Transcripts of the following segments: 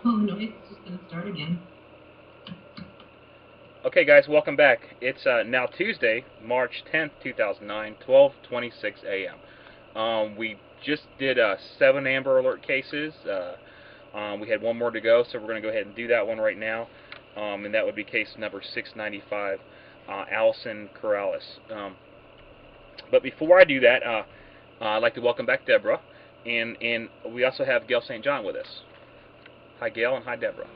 Oh no, it's just going to start again. Okay, guys, welcome back. It's now Tuesday, March 10th, 2009, 12:26 a.m. We just did 7 Amber Alert cases. We had one more to go, so we're going to go ahead and do that one right now. And that would be case number 695, Allison Corrales. But before I do that, I'd like to welcome back Deborah. And we also have Gail St. John with us. Hi, Gail, and hi, Deborah.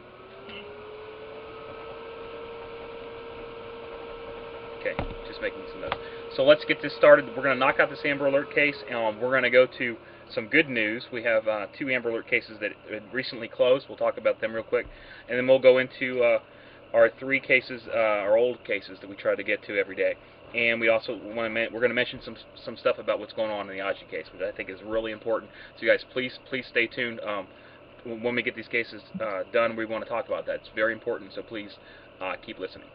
Okay, just making some notes. So let's get this started. We're going to knock out this Amber Alert case, and we're going to go to some good news. We have 2 Amber Alert cases that recently closed. We'll talk about them real quick, and then we'll go into our 3 cases, our old cases that we try to get to every day. And we also want to we're going to mention some stuff about what's going on in the Aji case, which I think is really important. So you guys, please stay tuned. When we get these cases done, we want to talk about that. It's very important. So please keep listening.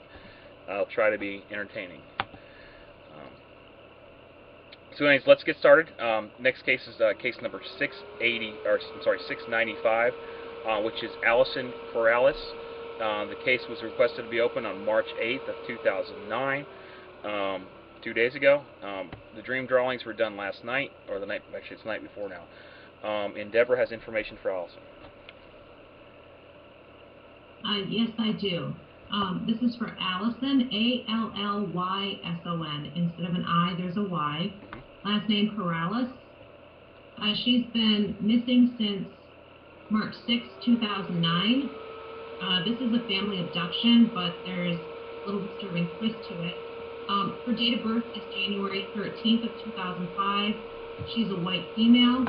I'll try to be entertaining. So anyways, let's get started. Next case is case number 695, which is Allison Corrales. The case was requested to be open on March 8th of 2009, 2 days ago. The dream drawings were done last night, or the night, actually it's the night before now. And Deborah has information for Allison. Yes, I do. This is for Allison, Alllyson. Instead of an I, there's a Y. Last name Corrales. She's been missing since March 6, 2009. This is a family abduction, but there's a little disturbing twist to it. Her date of birth is January 13th of 2005. She's a white female,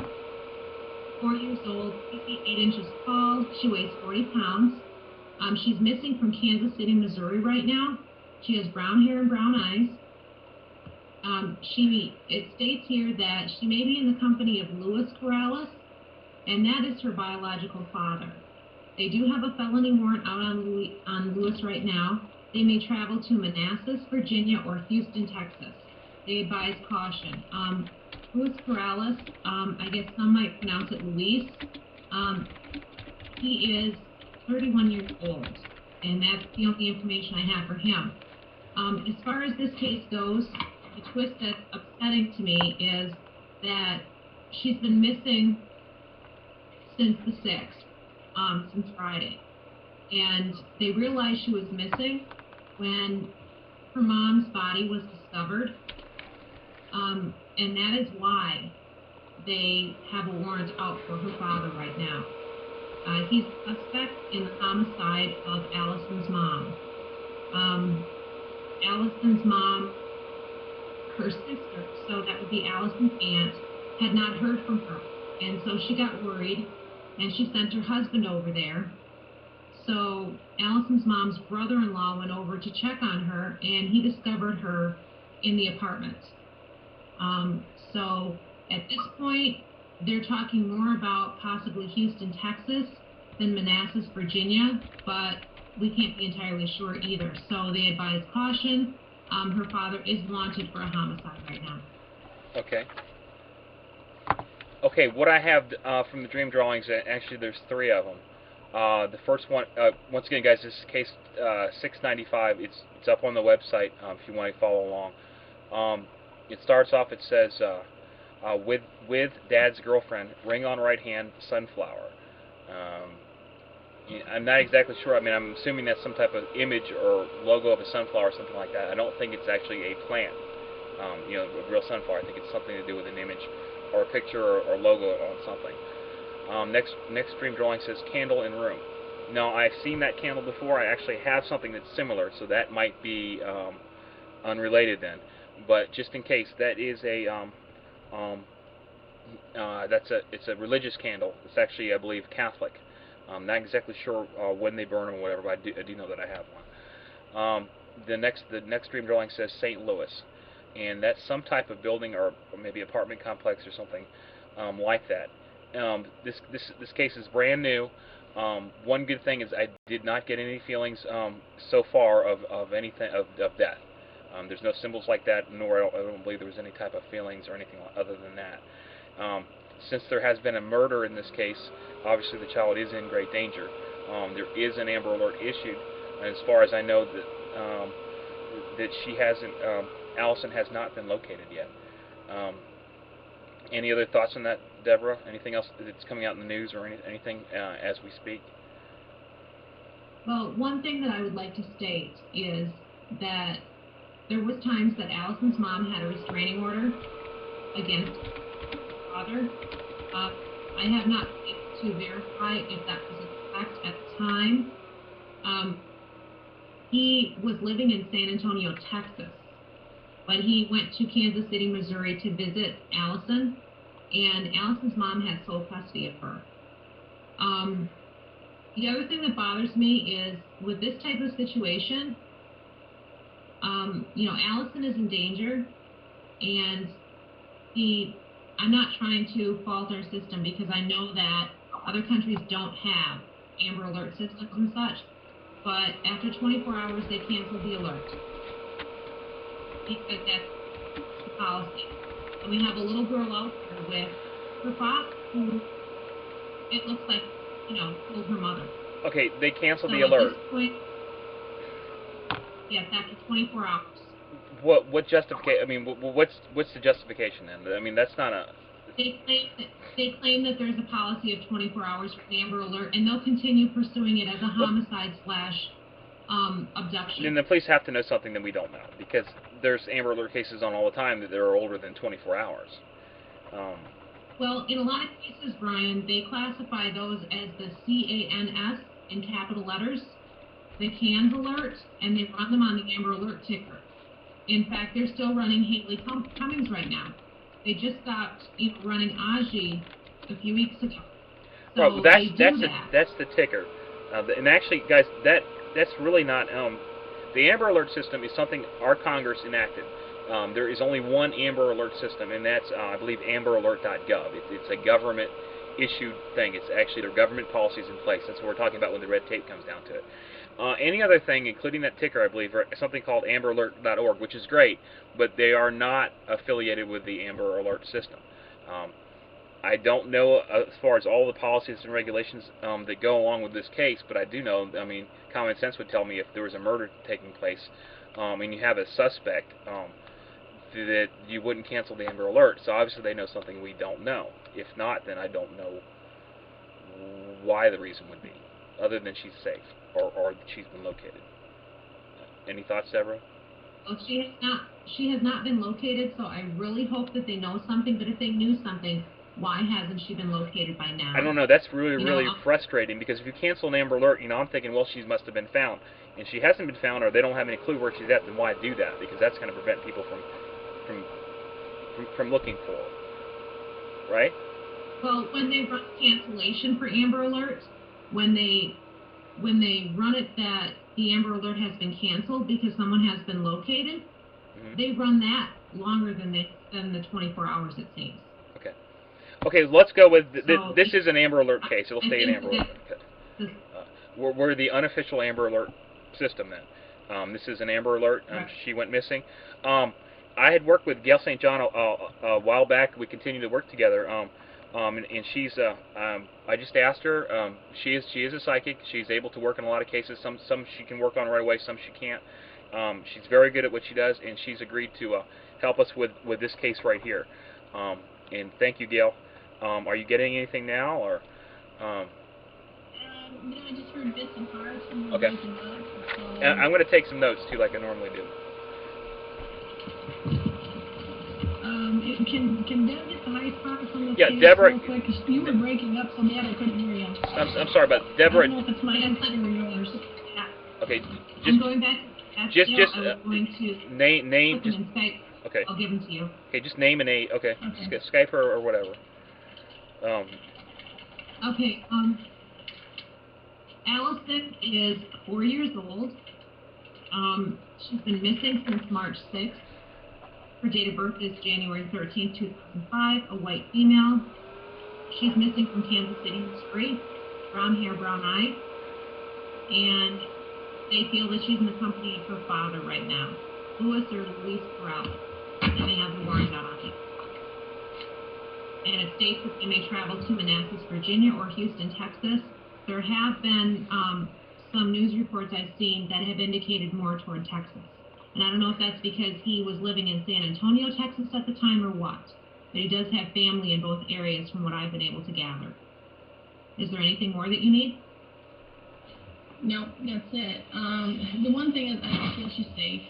4 years old, 58 inches tall. She weighs 40 pounds. She's missing from Kansas City, Missouri right now. She has brown hair and brown eyes. It states here that she may be in the company of Louis Corrales, and that is her biological father. They do have a felony warrant out on Louis right now. They may travel to Manassas, Virginia, or Houston, Texas. They advise caution. Louis Corrales, I guess some might pronounce it Luis. He is 31 years old, and that's the only information I have for him. As far as this case goes, the twist that's upsetting to me is that she's been missing since the 6th, since Friday. And they realized she was missing when her mom's body was discovered. And that is why they have a warrant out for her father right now. He's a suspect in the homicide of Allison's mom. Allison's mom, her sister, so that would be Allison's aunt, had not heard from her. And so she got worried, and she sent her husband over there. So Allison's mom's brother-in-law went over to check on her, and he discovered her in the apartment. So at this point, they're talking more about possibly Houston, Texas than Manassas, Virginia, but we can't be entirely sure either. So they advise caution. Her father is wanted for a homicide right now. Okay. Okay, what I have from the dream drawings, actually there's 3 of them. The first one, once again, guys, this is case 695. It's up on the website if you want to follow along. It starts off. It says, with Dad's girlfriend, ring on right hand, sunflower. I'm not exactly sure. I mean, I'm assuming that's some type of image or logo of a sunflower or something like that. I don't think it's actually a plant, a real sunflower. I think it's something to do with an image or a picture or logo on something. Next dream drawing says candle in room. Now, I've seen that candle before. I actually have something that's similar, so that might be unrelated then. But just in case, that is it's a religious candle. It's actually, I believe, Catholic. I'm not exactly sure when they burn them or whatever, but I do know that I have one. The next dream drawing says St. Louis, and that's some type of building or maybe apartment complex or something like that. This case is brand new. One good thing is I did not get any feelings so far of anything of death. There's no symbols like that, nor I don't believe there was any type of feelings or anything other than that. Since there has been a murder in this case, obviously the child is in great danger. There is an Amber Alert issued. As far as I know, that she hasn't, Allison has not been located yet. Any other thoughts on that, Deborah? Anything else that's coming out in the news or anything as we speak? Well, one thing that I would like to state is that there was times that Allison's mom had a restraining order against her father. I have not been able to verify if that was in fact at the time. He was living in San Antonio, Texas, but he went to Kansas City, Missouri to visit Allison, and Allison's mom had sole custody of her. The other thing that bothers me is with this type of situation, you know, Allison is in danger, and I'm not trying to fault our system because I know that other countries don't have Amber Alert systems and such, but after 24 hours they cancel the alert because that's the policy. And we have a little girl out there with her father who it looks like, you know, killed her mother. Okay, they canceled the At alert. this point, yes, after 24 hours. What justification? I mean, what's the justification then? I mean, that's not a. They claim that there's a policy of 24 hours for the Amber Alert, and they'll continue pursuing it as a homicide / abduction. Then the police have to know something that we don't know, because there's Amber Alert cases on all the time that are older than 24 hours. Well, in a lot of cases, Brian, they classify those as the CANS in capital letters, the CANS alert, and they run them on the Amber Alert ticker. In fact, they're still running Haley Cummings right now. They just stopped running Aji a few weeks ago. So well, that's the ticker. And actually, guys, that's really not. The Amber Alert system is something our Congress enacted. There is only one Amber Alert system, and that's, I believe, amberalert.gov. It's a government-issued thing. It's actually their government policies in place. That's what we're talking about when the red tape comes down to it. Any other thing, including that ticker, I believe, are something called amberalert.org, which is great, but they are not affiliated with the Amber Alert system. I don't know as far as all the policies and regulations that go along with this case, but I do know, I mean, common sense would tell me if there was a murder taking place and you have a suspect, that you wouldn't cancel the Amber Alert. So obviously they know something we don't know. If not, then I don't know why the reason would be, other than she's safe or she's been located. Any thoughts, Deborah? Well, she has not been located, so I really hope that they know something. But if they knew something, why hasn't she been located by now? I don't know. That's really frustrating, because if you cancel an Amber Alert, I'm thinking, well, she must have been found, and she hasn't been found, or they don't have any clue where she's at. Then why do that? Because that's going to prevent people from looking for her, right? Well, when they run cancellation for Amber Alert, when they run it that the Amber Alert has been canceled because someone has been located, they run that longer than the 24 hours, it seems. Okay, let's go with this is an Amber Alert case. It'll stay an Amber Alert. Okay. We're the unofficial Amber Alert system then. This is an Amber Alert. She went missing. I had worked with Gail St. John a while back. We continue to work together. And she's I just asked her. She is a psychic. She's able to work in a lot of cases. Some she can work on right away. Some she can't. She's very good at what she does, and she's agreed to help us with this case right here. And thank you, Gail. Are you getting anything now, or? No, I just heard bits and parts. Okay. And I'm going to take some notes too, like I normally do. Can Deb get the highest power from the Yeah, Deborah. real quick? 'Cause you were breaking up so bad I couldn't hear you. I'm sorry, but Deborah. I don't know if it's my headset or yours. Okay, I'm going back to just I was going to name. put them in Skype. Okay. I'll give them to you. Okay, just name an A. Okay. Skype her or whatever. Okay. Allison is 4 years old. She's been missing since March 6th. Her date of birth is January 13th, 2005, a white female. She's missing from Kansas City, Missouri, brown hair, brown eyes, and they feel that she's in the company of her father right now, Louis or Luis Corral, and they have the warrant out on it. And it states that they may travel to Manassas, Virginia, or Houston, Texas, there have been some news reports I've seen that have indicated more toward Texas. And I don't know if that's because he was living in San Antonio, Texas at the time or what. But he does have family in both areas from what I've been able to gather. Is there anything more that you need? No, that's it. The one thing is I feel she's safe.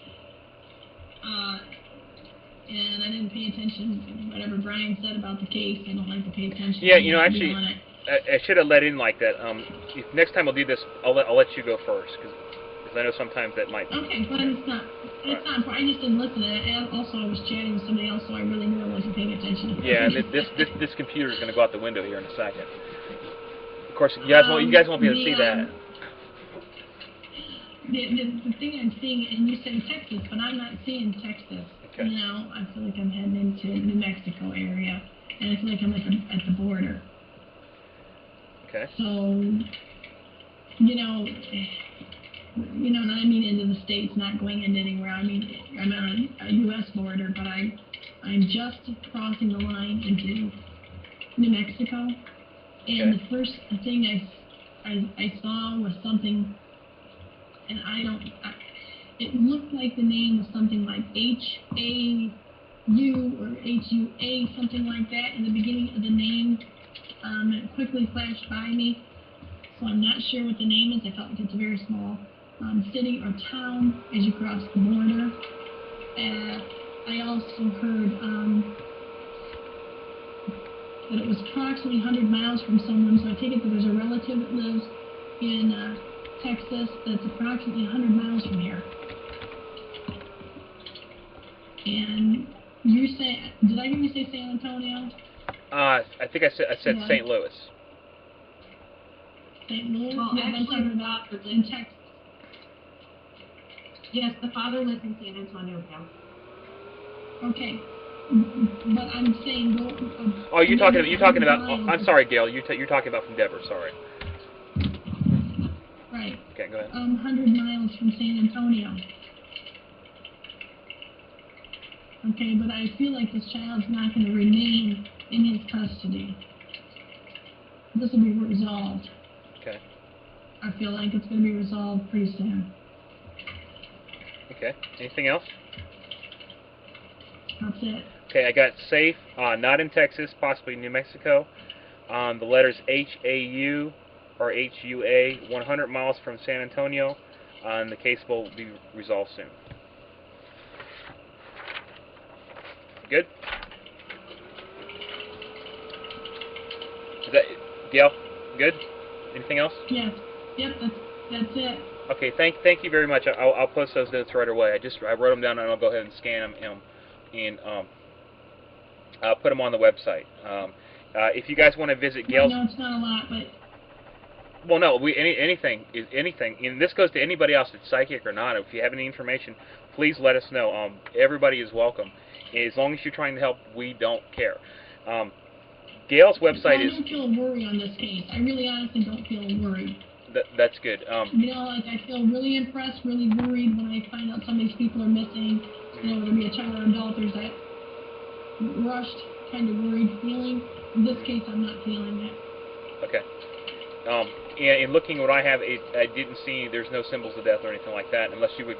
And I didn't pay attention to whatever Brian said about the case. I don't like to pay attention. Yeah, you know, to be actually, on it. I should have let in like that. If next time I'll do this, I'll let you go first, because I know sometimes that might. Okay, but it's not important. I just didn't listen. And also, I was chatting with somebody else, so I really knew I wasn't paying attention. Yeah, this computer is going to go out the window here in a second. Of course, you guys won't be able to see that. The thing I'm seeing, and you say Texas, but I'm not seeing Texas. Okay. You know, I feel like I'm heading into New Mexico area, and I feel like I'm at the border. Okay. So, and I mean into the States, not going into anywhere. I mean, I'm on a U.S. border, but I'm just crossing the line into New Mexico. And the first thing I saw was something, and it looked like the name was something like H-A-U or H-U-A, something like that in the beginning of the name. It quickly flashed by me, so I'm not sure what the name is. I felt like it's a very small city or town as you cross the border. I also heard that it was approximately 100 miles from someone, so I take it that there's a relative that lives in Texas that's approximately 100 miles from here. And you say, did I hear you say San Antonio? I think I said Yeah. St. Louis. St. Louis? Well, Yeah, I'm talking actually, about in Texas. Yes, the father lives in San Antonio, Gail. Okay. But I'm saying go. Oh, you're talking about. miles. I'm sorry, Gail. You're talking about from Denver. Sorry. Right. Okay, go ahead. 100 miles from San Antonio. Okay, but I feel like this child's not going to remain in his custody. This will be resolved. Okay. I feel like it's going to be resolved pretty soon. Okay. Anything else? That's it. Okay, I got safe, not in Texas, possibly New Mexico. The letters H-A-U or H-U-A, 100 miles from San Antonio, and the case will be resolved soon. Good? Is that, Gail, good? Anything else? Yes. Yep, that's it. Okay, thank you very much. I'll post those notes right away. I wrote them down, and I'll go ahead and scan them and I'll put them on the website. If you guys want to visit Gail's, I know it's not a lot, but well, no, anything, and this goes to anybody else that's psychic or not. If you have any information, please let us know. Everybody is welcome. As long as you're trying to help, we don't care. Gail's website is. I don't feel worried on this case. I really honestly don't feel worried. That's good. Like I feel really impressed, really worried when I find out some of these people are missing. Whether it be a child or adult, there's that rushed, kind of worried feeling. In this case, I'm not feeling that. Okay. And looking what I have, I didn't see. There's no symbols of death or anything like that, unless you would.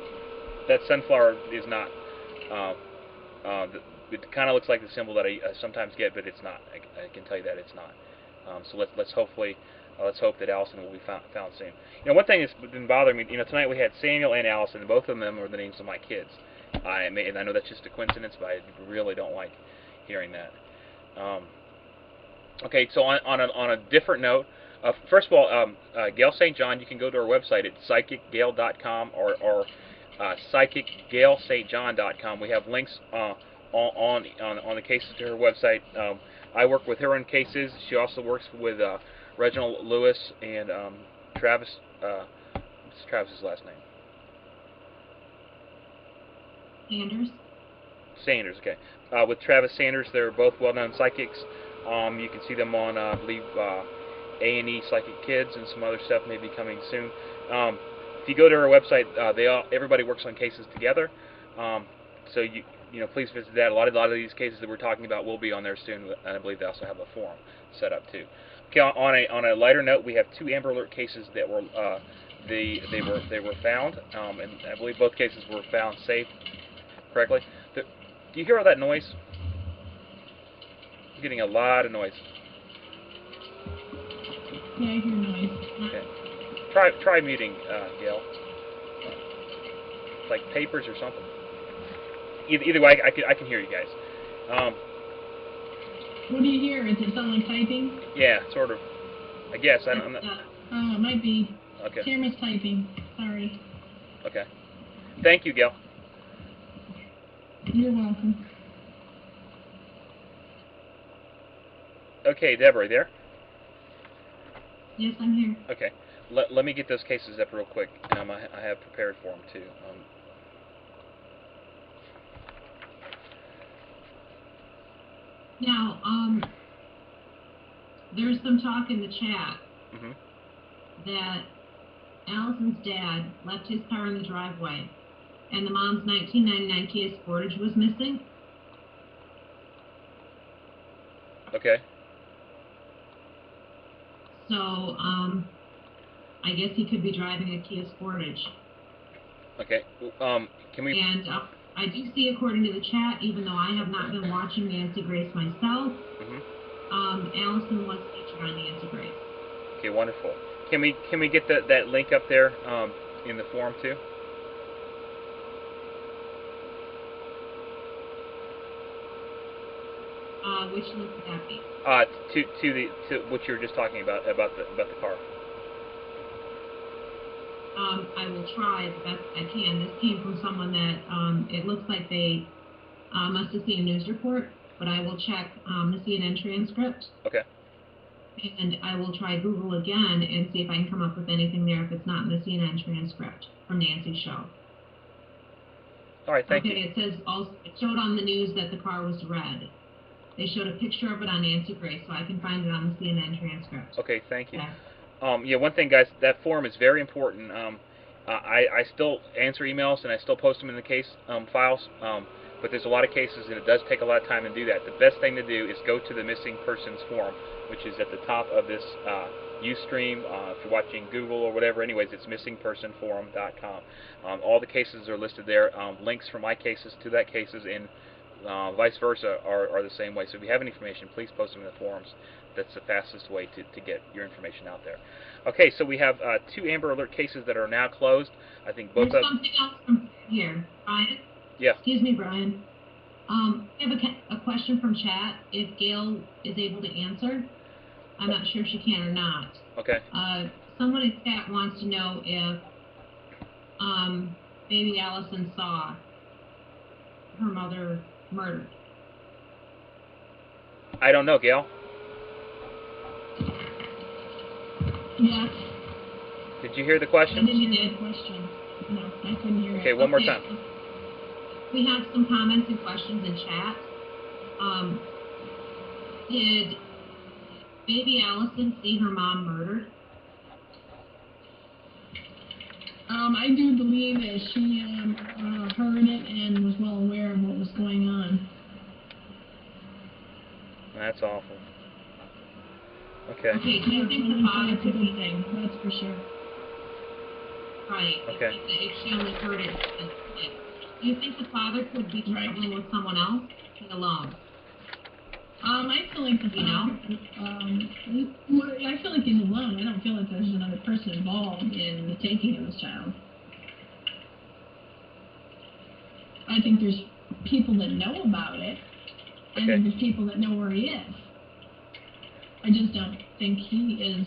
That sunflower is not. It kind of looks like the symbol that I sometimes get, but it's not. I can tell you that it's not. So let's hope that Allison will be found soon. One thing that's been bothering me. Tonight we had Samuel and Allison, and both of them are the names of my kids. And I know that's just a coincidence, but I really don't like hearing that. Okay, so on a different note, first of all, Gail St. John, you can go to our website at psychicgail.com or psychicgailstjohn.com. We have links on the cases to her website. I work with her on cases. She also works with Reginald Lewis and Travis. What's Travis's last name? Sanders, okay. With Travis Sanders, they're both well-known psychics. You can see them on, I believe, A&E Psychic Kids and some other stuff may be coming soon. If you go to our website, everybody works on cases together. So please visit that. A lot of these cases that we're talking about will be on there soon, and I believe they also have a forum set up too. Okay, on a lighter note, we have 2 Amber Alert cases that were they were found, and I believe both cases were found safe correctly. Do you hear all that noise? I'm getting a lot of noise. Yeah, I hear noise. Okay. Try muting, Gail. Like papers or something. Either way, I can hear you guys. What do you hear? Does it sound like typing? Yeah, sort of. I guess I'm not. Oh, it might be. Okay. Camera's typing. Sorry. Okay. Thank you, Gail. You're welcome. Okay, Deborah, you there? Yes, I'm here. Okay. Let me get those cases up real quick. I have prepared for them too. Now, there's some talk in the chat that Allison's dad left his car in the driveway, and the mom's 1999 Kia Sportage was missing. Okay. So, I guess he could be driving a Kia Sportage. Okay. Can we? And I do see, according to the chat, even though I have not been watching Nancy Grace myself, Allison was featured on Nancy Grace. Okay, wonderful. Can we get that link up there in the forum too? Which link would that be? To what you were just talking about the car. I will try the best I can. This came from someone that it looks like they must have seen a news report, but I will check the CNN transcript. Okay. And I will try Google again and see if I can come up with anything there if it's not in the CNN transcript from Nancy's show. All right, thank you. Okay, it says also, it showed on the news that the car was red. They showed a picture of it on Nancy Grace, so I can find it on the CNN transcript. Okay, thank you. Okay. Yeah, one thing, guys, that forum is very important. I still answer emails and I still post them in the case files, but there's a lot of cases and it does take a lot of time to do that. The best thing to do is go to the Missing Persons Forum, which is at the top of this Ustream. If you're watching Google or whatever, anyways, it's missingpersonforum.com. All the cases are listed there. Links for my cases to that cases and vice versa are the same way. So if you have any information, please post them in the forums. That's the fastest way to get your information out there. Okay, so we have 2 Amber Alert cases that are now closed. I think both There's of something else from here, Brian. Yeah. Excuse me, Brian. I have a question from chat. If Gail is able to answer, I'm not sure if she can or not. Okay. Someone in chat wants to know if baby Allison saw her mother murdered. I don't know, Gail. Yes. Did you hear the question? I didn't hear the question. No, I couldn't hear it. Okay, one more time. We have some comments and questions in chat. Did baby Allison see her mom murdered? I do believe that she heard it and was well aware of what was going on. That's awful. Okay. Okay, do you think the father That's a could good be thing, that's for sure. right? Okay. If she only heard it, do you think the father could be traveling with someone else alone? I feel like the I feel like he's alone. I don't feel like there's another person involved in the taking of this child. I think there's people that know about it. I think there's people that know where he is. I just don't think he is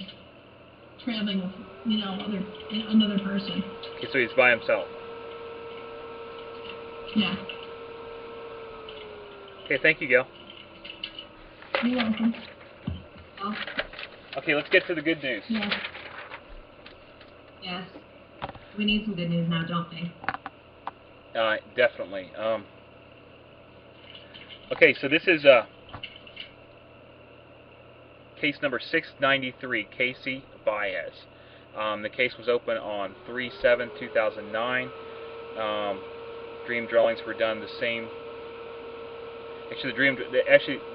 traveling with, another person. Okay, so he's by himself. Yeah. Okay, thank you, Gail. You're welcome. Oh, Okay, let's get to the good news. Yeah. yes. We need some good news now, don't we? Definitely. Okay, so this is case number 693, Casey Baez. The case was open on 3/7/2009. Dream drawings were done the same Actually,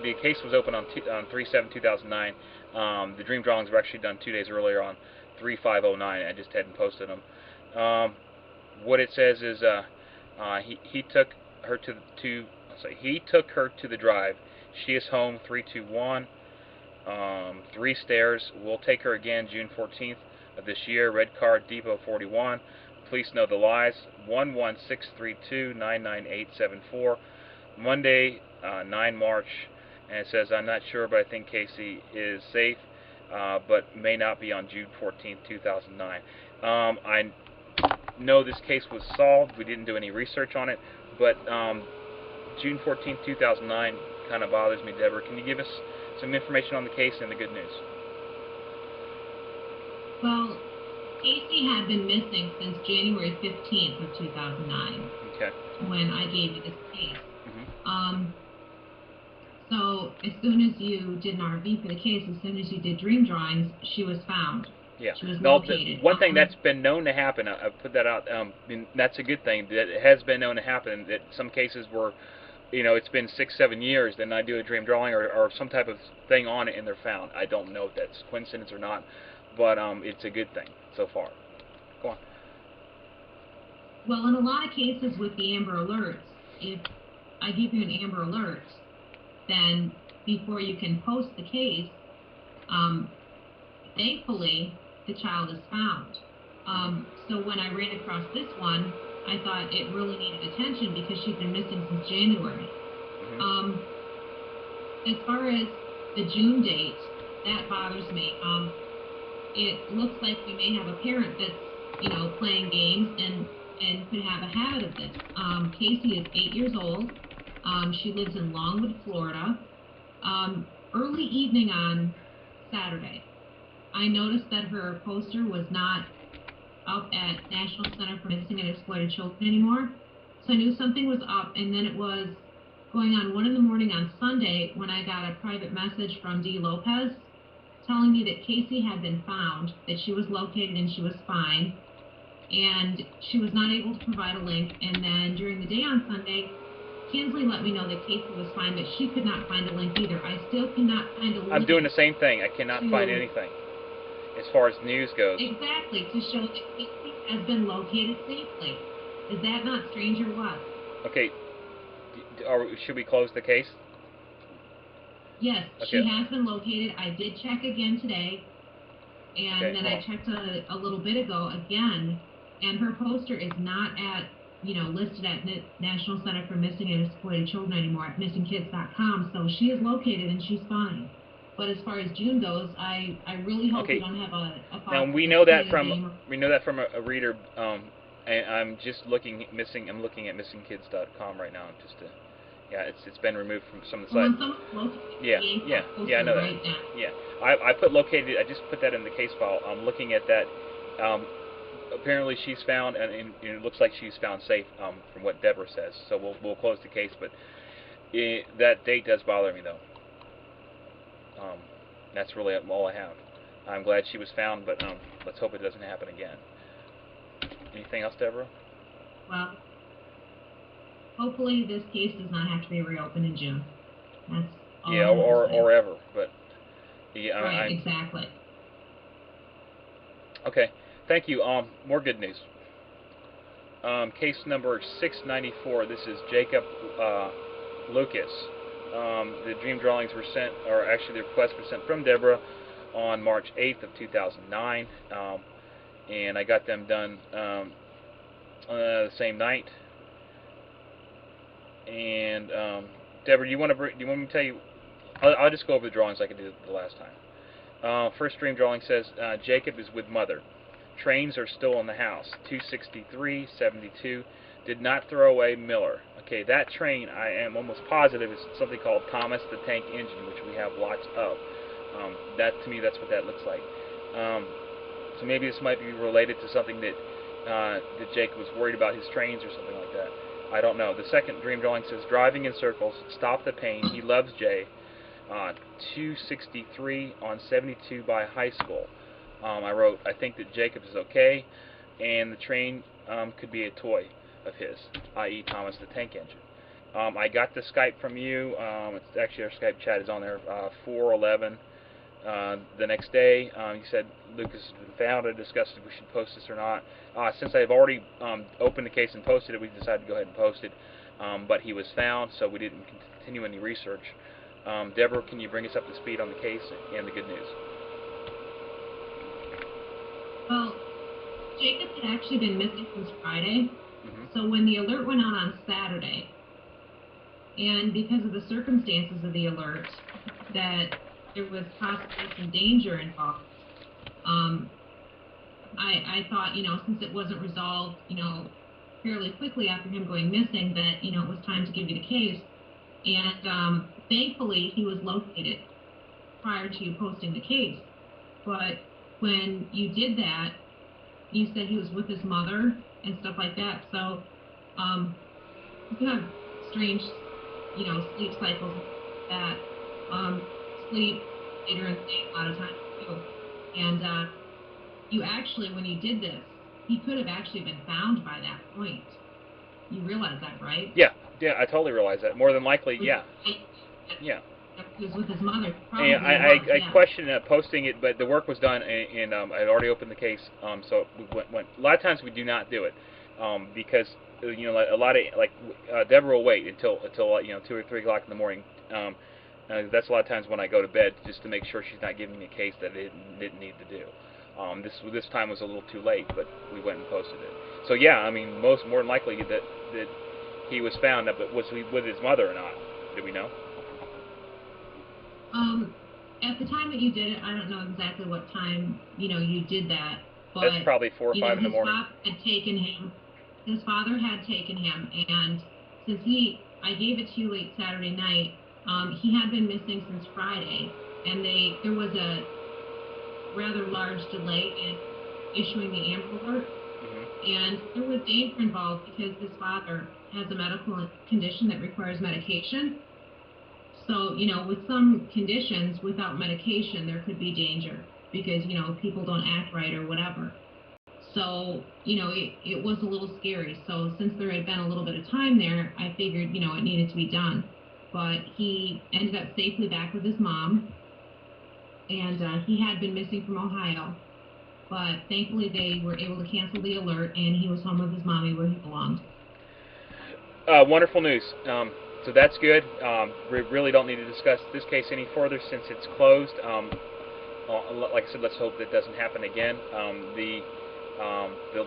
the case was open on 3/7/2009. The dream drawings were actually done 2 days earlier on 3/5/09. I just hadn't posted them. What it says is he took her to the drive. She is home 321. 3 stairs. We'll take her again June 14th of this year. Red car, Depot 41. Police know the lies. 11632-99874. Monday, 9 March, and it says, I'm not sure, but I think Casey is safe, but may not be on June 14th, 2009. I know this case was solved. We didn't do any research on it, but June 14th, 2009 kind of bothers me. Deborah, can you give us some information on the case and the good news? Well, Casey had been missing since January 15th of 2009. Okay. When I gave you this case. Mm-hmm. So as soon as you did an RV for the case, as soon as you did dream drawings, she was found. Yeah. She was located. One thing that's been known to happen, I put that out, and that's a good thing, that it has been known to happen, that some cases where, you know, it's been 6-7 years, then I do a dream drawing or some type of thing on it and they're found. I don't know if that's coincidence or not, but it's a good thing so far. Go on. Well, in a lot of cases with the Amber Alerts, if I give you an Amber Alert, then before you can post the case, thankfully, the child is found. So when I ran across this one, I thought it really needed attention because she's been missing since January. Mm-hmm. As far as the June date, that bothers me. It looks like we may have a parent that's, you know, playing games and could have a habit of this. Casey is 8 years old. She lives in Longwood, Florida. Early evening on Saturday, I noticed that her poster was not up at National Center for Missing and Exploited Children anymore. So I knew something was up, and then it was going on 1 in the morning on Sunday when I got a private message from D. Lopez telling me that Casey had been found, that she was located and she was fine, and she was not able to provide a link. And then during the day on Sunday, Kinsley let me know that Casey was fine, but she could not find a link either. I still cannot find a link. I'm doing the same thing. I cannot find anything as far as news goes. Exactly, to show that Casey has been located safely. Is that not strange or what? Okay, should we close the case? Yes, okay. She has been located. I did check again today, and okay, then I checked a little bit ago again, and her poster is not at, you know, listed at National Center for Missing and Exploited Children anymore at missingkids.com, so she is located and she's fine. But as far as June goes, I really hope we don't have a now we know that from a reader. And I'm just looking at missingkids.com right now, just to, yeah, it's been removed from some of the sites. Yeah, I know that. Yeah, I put located. I just put that in the case file. I'm looking at that. Apparently she's found, and it looks like she's found safe, from what Deborah says. So we'll close the case, but that date does bother me though. That's really all I have. I'm glad she was found, but let's hope it doesn't happen again. Anything else, Deborah? Well, hopefully this case does not have to be reopened in June. That's all. Yeah, or ever, but yeah, right, exactly. Okay, thank you. More good news. Case number 694. This is Jacob Lucas. The dream drawings were sent, or actually the request was sent from Deborah on March 8th of 2009. And I got them done the same night. And Deborah, do you want me to tell you? I'll just go over the drawings like I did the last time. First dream drawing says Jacob is with mother. Trains are still in the house. 263-72. Did not throw away Miller. Okay, that train I am almost positive is something called Thomas the Tank Engine, which we have lots of. That to me, that's what that looks like. So maybe this might be related to something that Jake was worried about his trains or something like that. I don't know. The second dream drawing says driving in circles, stop the pain, he loves Jay. 263 on 72 by high school. I wrote, I think that Jacob is okay, and the train could be a toy of his, i.e. Thomas the Tank Engine. I got the Skype from you. It's actually, our Skype chat is on there. 4/11. The next day, he said Lucas has been found. I discussed if we should post this or not. Since I've already opened the case and posted it, we decided to go ahead and post it. But he was found, so we didn't continue any research. Deborah, can you bring us up to speed on the case and the good news? Well, Jacob had actually been missing since Friday. So when the alert went out on Saturday, and because of the circumstances of the alert, that there was possibly some danger involved, I thought, since it wasn't resolved, fairly quickly after him going missing, that, it was time to give you the case. And thankfully, he was located prior to you posting the case. But when you did that, you said he was with his mother and stuff like that. So you have strange, sleep cycles that sleep later in the day a lot of times too. And you actually, when you did this, he could have actually been found by that point. You realize that, right? Yeah, I totally realize that. More than likely, yeah. Yeah. He was with his mother. And I questioned posting it, but the work was done, and I'd already opened the case. So we went. A lot of times we do not do it because a lot of Deborah will wait until 2 or 3 o'clock in the morning. That's a lot of times when I go to bed, just to make sure she's not giving me a case that it didn't need to do. This time was a little too late, but we went and posted it. So yeah, I mean, more than likely that he was found, but was he with his mother or not? Do we know? At the time that you did it, I don't know exactly what time, you did that. But, that's probably 4 or 5 in the morning. His father had taken him, and since I gave it to you late Saturday night, he had been missing since Friday, and there was a rather large delay in issuing the Amber Alert, and there was danger involved because his father has a medical condition that requires medication. So, with some conditions, without medication, there could be danger because, people don't act right or whatever. So, it was a little scary. So since there had been a little bit of time there, I figured, it needed to be done. But he ended up safely back with his mom, and he had been missing from Ohio. But thankfully, they were able to cancel the alert, and he was home with his mommy where he belonged. Wonderful news. So that's good. We really don't need to discuss this case any further since it's closed. Like I said, let's hope that doesn't happen again. The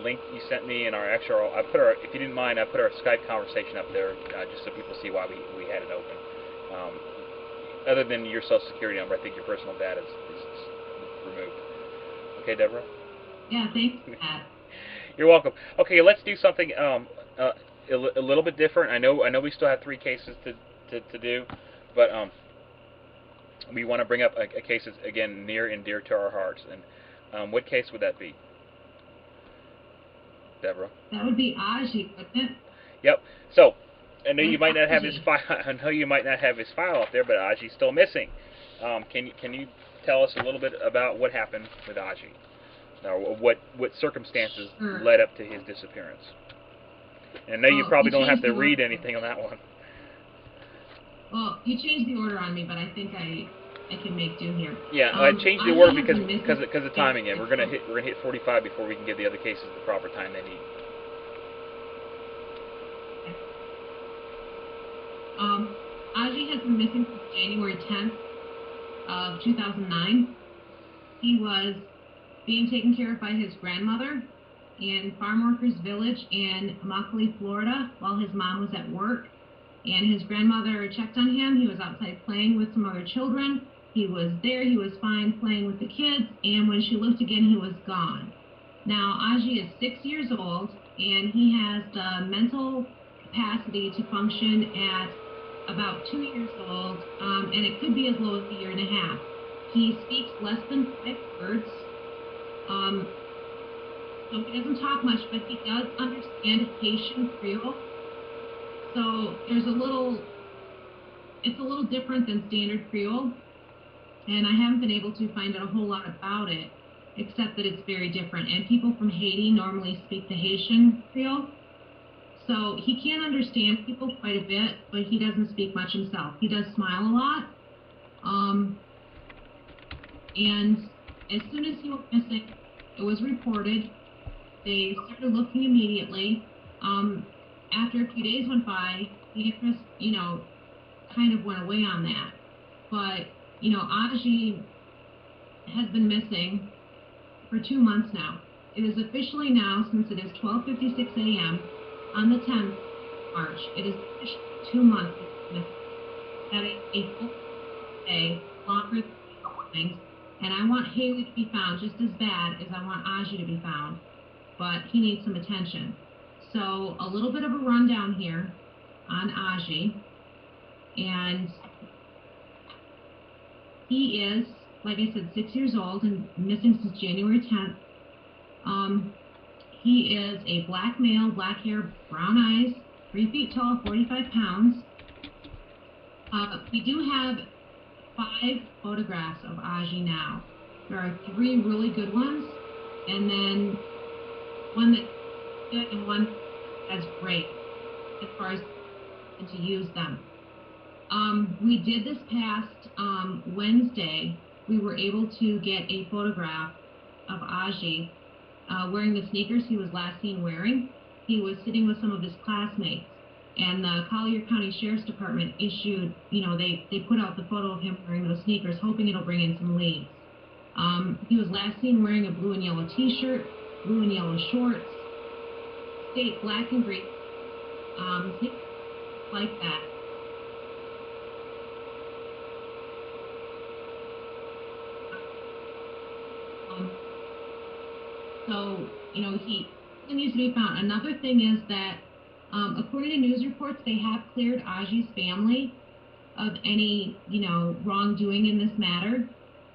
link you sent me and if you didn't mind, I put our Skype conversation up there just so people see why we had it open. Other than your Social Security number, I think your personal data is removed. Okay, Deborah? Yeah, thanks for that. You're welcome. Okay, let's do something a little bit different. I know we still have 3 cases to do, but we want to bring up a case that's, again, near and dear to our hearts. And what case would that be, Deborah? That would be Aji, wouldn't it? Yep. So I know you might not have his file. I know you might not have his file up there, but Aji's still missing. Can you tell us a little bit about what happened with Aji? Or what circumstances led up to his disappearance? And I know you probably don't have to read anything on that one. Well, you changed the order on me, but I think I can make do here. Yeah, I changed the order because of timing. And we're gonna hit 45 before we can give the other cases the proper time they need. Aji has been missing since January 10th of 2009. He was being taken care of by his grandmother in Farm Workers Village in Immokalee, Florida, while his mom was at work. And his grandmother checked on him. He was outside playing with some other children. He was there. He was fine playing with the kids. And when she looked again, he was gone. Now, Aji is 6 years old, and he has the mental capacity to function at about 2 years old, and it could be as low as 1.5 years. He speaks less than 5 words. So he doesn't talk much, but he does understand Haitian Creole. So it's a little different than standard Creole, and I haven't been able to find out a whole lot about it, except that it's very different. And people from Haiti normally speak the Haitian Creole. So he can understand people quite a bit, but he doesn't speak much himself. He does smile a lot. And as soon as he went missing, it was reported. They started looking immediately. After a few days went by, the interest, kind of went away on that. But, Aji has been missing for 2 months now. It is officially now, since it is 12:56 a.m. on the 10th of March, it is officially 2 months missing. That is a full day, longer than things. And I want Haley to be found just as bad as I want Aji to be found. But he needs some attention. So a little bit of a rundown here on Aji. And he is, like I said, 6 years old and missing since January 10th. He is a black male, black hair, brown eyes, 3 feet tall, 45 pounds. We do have 5 photographs of Aji now. There are 3 really good ones, and then one that's good and one that's great as far as to use them. We did this past Wednesday. We were able to get a photograph of Aji wearing the sneakers he was last seen wearing. He was sitting with some of his classmates, and the Collier County Sheriff's Department issued, they put out the photo of him wearing those sneakers, hoping it'll bring in some leads. He was last seen wearing a blue and yellow t-shirt, blue and yellow shorts, state black and green, like that. So, he needs to be found. Another thing is that, according to news reports, they have cleared Aji's family of any, wrongdoing in this matter.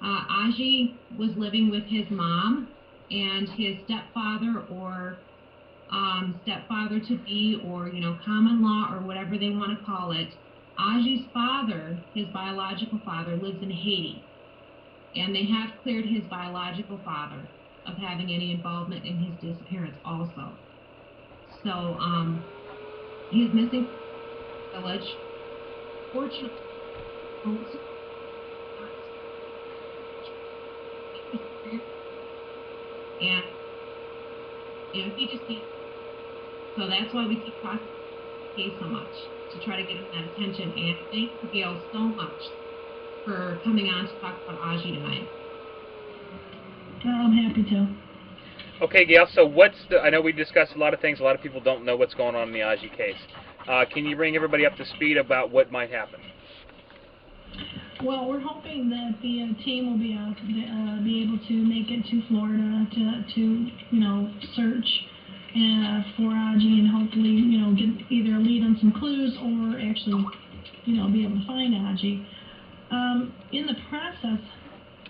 Aji was living with his mom and his stepfather or stepfather-to-be or, common law or whatever they want to call it. Aji's father, his biological father, lives in Haiti. And they have cleared his biological father of having any involvement in his disappearance also. So, he's missing from the village. Fortunately, and, he just needs, so that's why we keep talking about the case so much, to try to get him that attention. And thank you, Gail, so much for coming on to talk about Aji tonight. I'm happy to. Okay, Gail, so I know we discussed a lot of things. A lot of people don't know what's going on in the Aji case. Can you bring everybody up to speed about what might happen? Well, we're hoping that the team will be able to make it to Florida to search for Aji and hopefully, get either a lead on some clues or actually, be able to find Aji. In the process,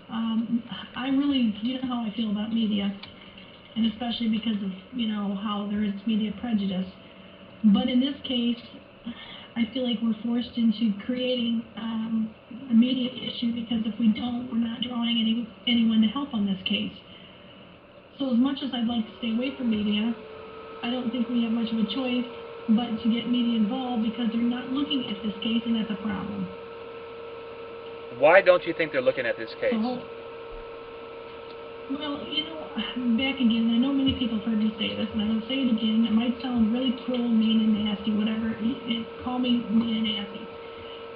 I really, how I feel about media, and especially because of, how there is media prejudice. But in this case, I feel like we're forced into creating a media issue because if we don't, we're not drawing anyone to help on this case. So as much as I'd like to stay away from media, I don't think we have much of a choice but to get media involved because they're not looking at this case, and that's a problem. Why don't you think they're looking at this case? Well, back again, I know many people have heard me say this, and I will say it again. It might sound really cruel, mean, and nasty, whatever. Call me mean and nasty.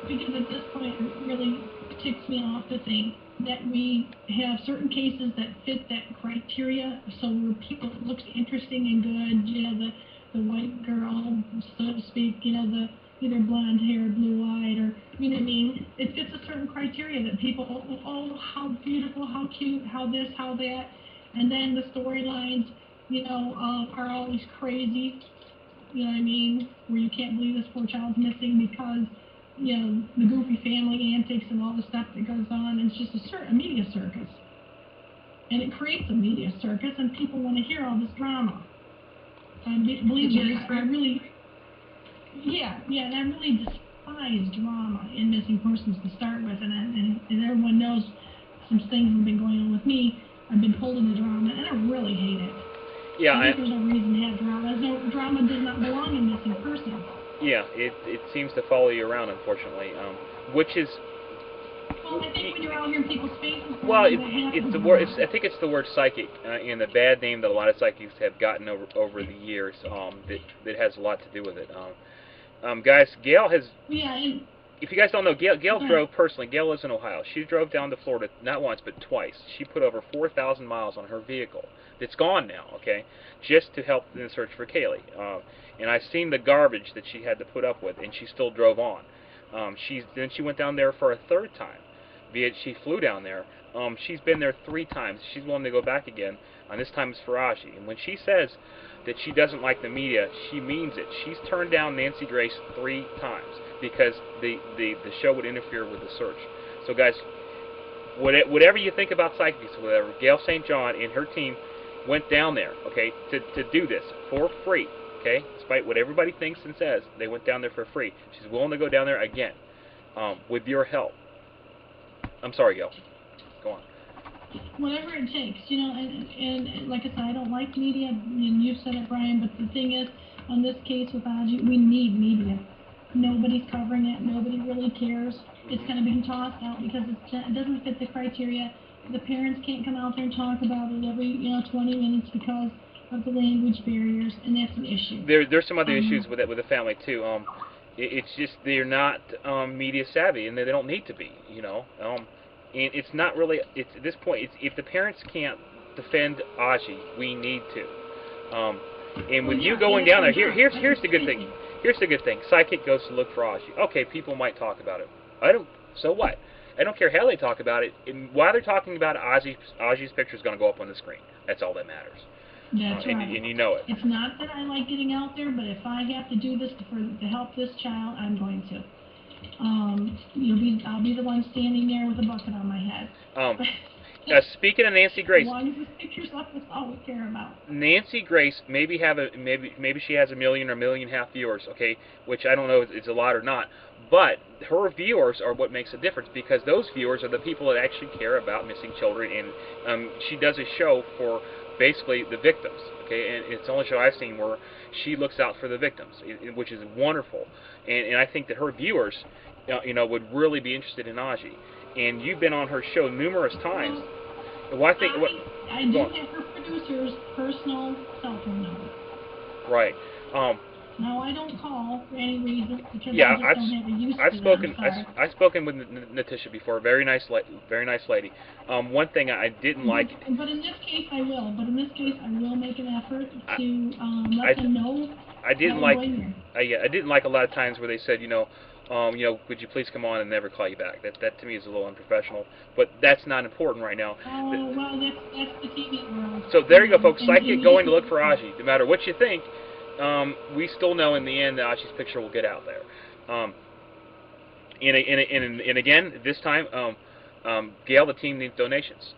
Because at this point, it really ticks me off to think that we have certain cases that fit that criteria. So where people looks interesting and good, the white girl, so to speak, the either blonde hair, blue-eyed, or, what I mean? It fits a certain criteria that people, oh, how beautiful, how cute, how this, how that. And then the storylines, are always crazy, what I mean? Where you can't believe this poor child's missing because, the goofy family antics and all the stuff that goes on. And it's just a media circus. And it creates a media circus, and people want to hear all this drama. Believe me, I really... Yeah, and I really despise drama in missing persons to start with, and everyone knows some things have been going on with me. I've been pulled into drama, and I really hate it. Yeah, I think there's no reason to have dramas. no drama does not belong in missing persons. Yeah, it seems to follow you around, unfortunately, which is. Well, I think when you're out here in people's faces. Well, it's the word. I think it's the word psychic, and the bad name that a lot of psychics have gotten over the years. That has a lot to do with it. Guys, Gail has. Yeah. If you guys don't know, Gail drove personally. Gail lives in Ohio. She drove down to Florida not once but twice. She put over 4,000 miles on her vehicle. That's gone now, okay, just to help in the search for Kaylee. And I've seen the garbage that she had to put up with, and she still drove on. Then she went down there for a third time. She flew down there. She's been there 3 times. She's willing to go back again, and this time it's for Aji. And when she says that she doesn't like the media, she means it. She's turned down Nancy Grace 3 times because the show would interfere with the search. So guys, whatever you think about psychics or whatever, Gail St. John and her team went down there, okay, to do this for free, okay, despite what everybody thinks and says. They went down there for free. She's willing to go down there again with your help. I'm sorry, Gail. Go on. Whatever it takes, and like I said, I don't like media, and you've said it, Brian, but the thing is, on this case with Aji, we need media. Nobody's covering it. Nobody really cares. It's kind of being tossed out because it doesn't fit the criteria. The parents can't come out there and talk about it every 20 minutes because of the language barriers, and that's an issue. There's some other issues with the family too. It's just they're not media savvy, and they don't need to be. And it's not really. It's at this point. If the parents can't defend Aji, we need to. And with you going down there, here's the good thing. Here's the good thing. Psychic goes to look for Aji. Okay, people might talk about it. So what? I don't care how they talk about it. And while they're talking about it, Aji's picture is going to go up on the screen. That's all that matters. That's right. And you know it. It's not that I like getting out there, but if I have to do this to help this child, I'm going to. I'll be the one standing there with a bucket on my head. Speaking of Nancy Grace, as long as this picture's up, that's all we care about. Nancy Grace maybe she has 1 million or 1.5 million viewers, okay, which I don't know if it's a lot or not, but her viewers are what makes a difference because those viewers are the people that actually care about missing children, and she does a show for basically the victims, okay, and it's the only show I've seen where she looks out for the victims, which is wonderful, and I think that her viewers, would really be interested in Aji. And you've been on her show numerous times. Well, I do have her producer's personal cell phone number. Right. No, I don't call for any reason because I just don't have a use for I've spoken with Natasha before. Very nice lady. One thing I didn't like. But in this case, I will. But in this case, I will make an effort to let them know. I didn't like a lot of times where they said, would you please come on and never call you back? That to me is a little unprofessional. But that's not important right now. Oh, well, that's the TV world. So there you go, folks. Psychic going to look for Aji. No matter what you think, we still know in the end that Aji's picture will get out there. And again, this time, Gail, the team needs donations.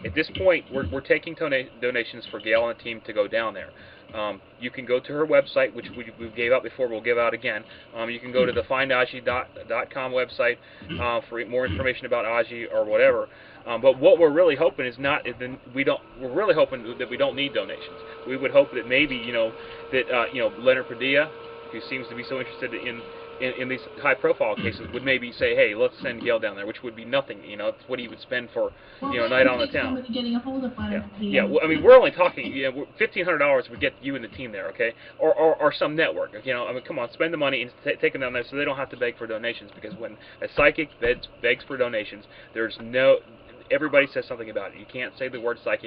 At this point, we're taking donations for Gail and the team to go down there. You can go to her website, which we gave out before, we'll give out again. You can go to the findaji.com website for more information about Aji or whatever. But what we're really hoping is we're really hoping that we don't need donations. We would hope that maybe Leonard Padilla, who seems to be so interested in these high-profile cases, would maybe say, hey, let's send Gail down there, which would be nothing. It's what he would spend for a night on the town. Somebody getting a hold of yeah. Well, I mean, we're only talking. $1,500 would get you and the team there, okay, or some network. Come on, spend the money and take them down there so they don't have to beg for donations. Because when a psychic begs for donations, everybody says something about it. You can't say the word psychic.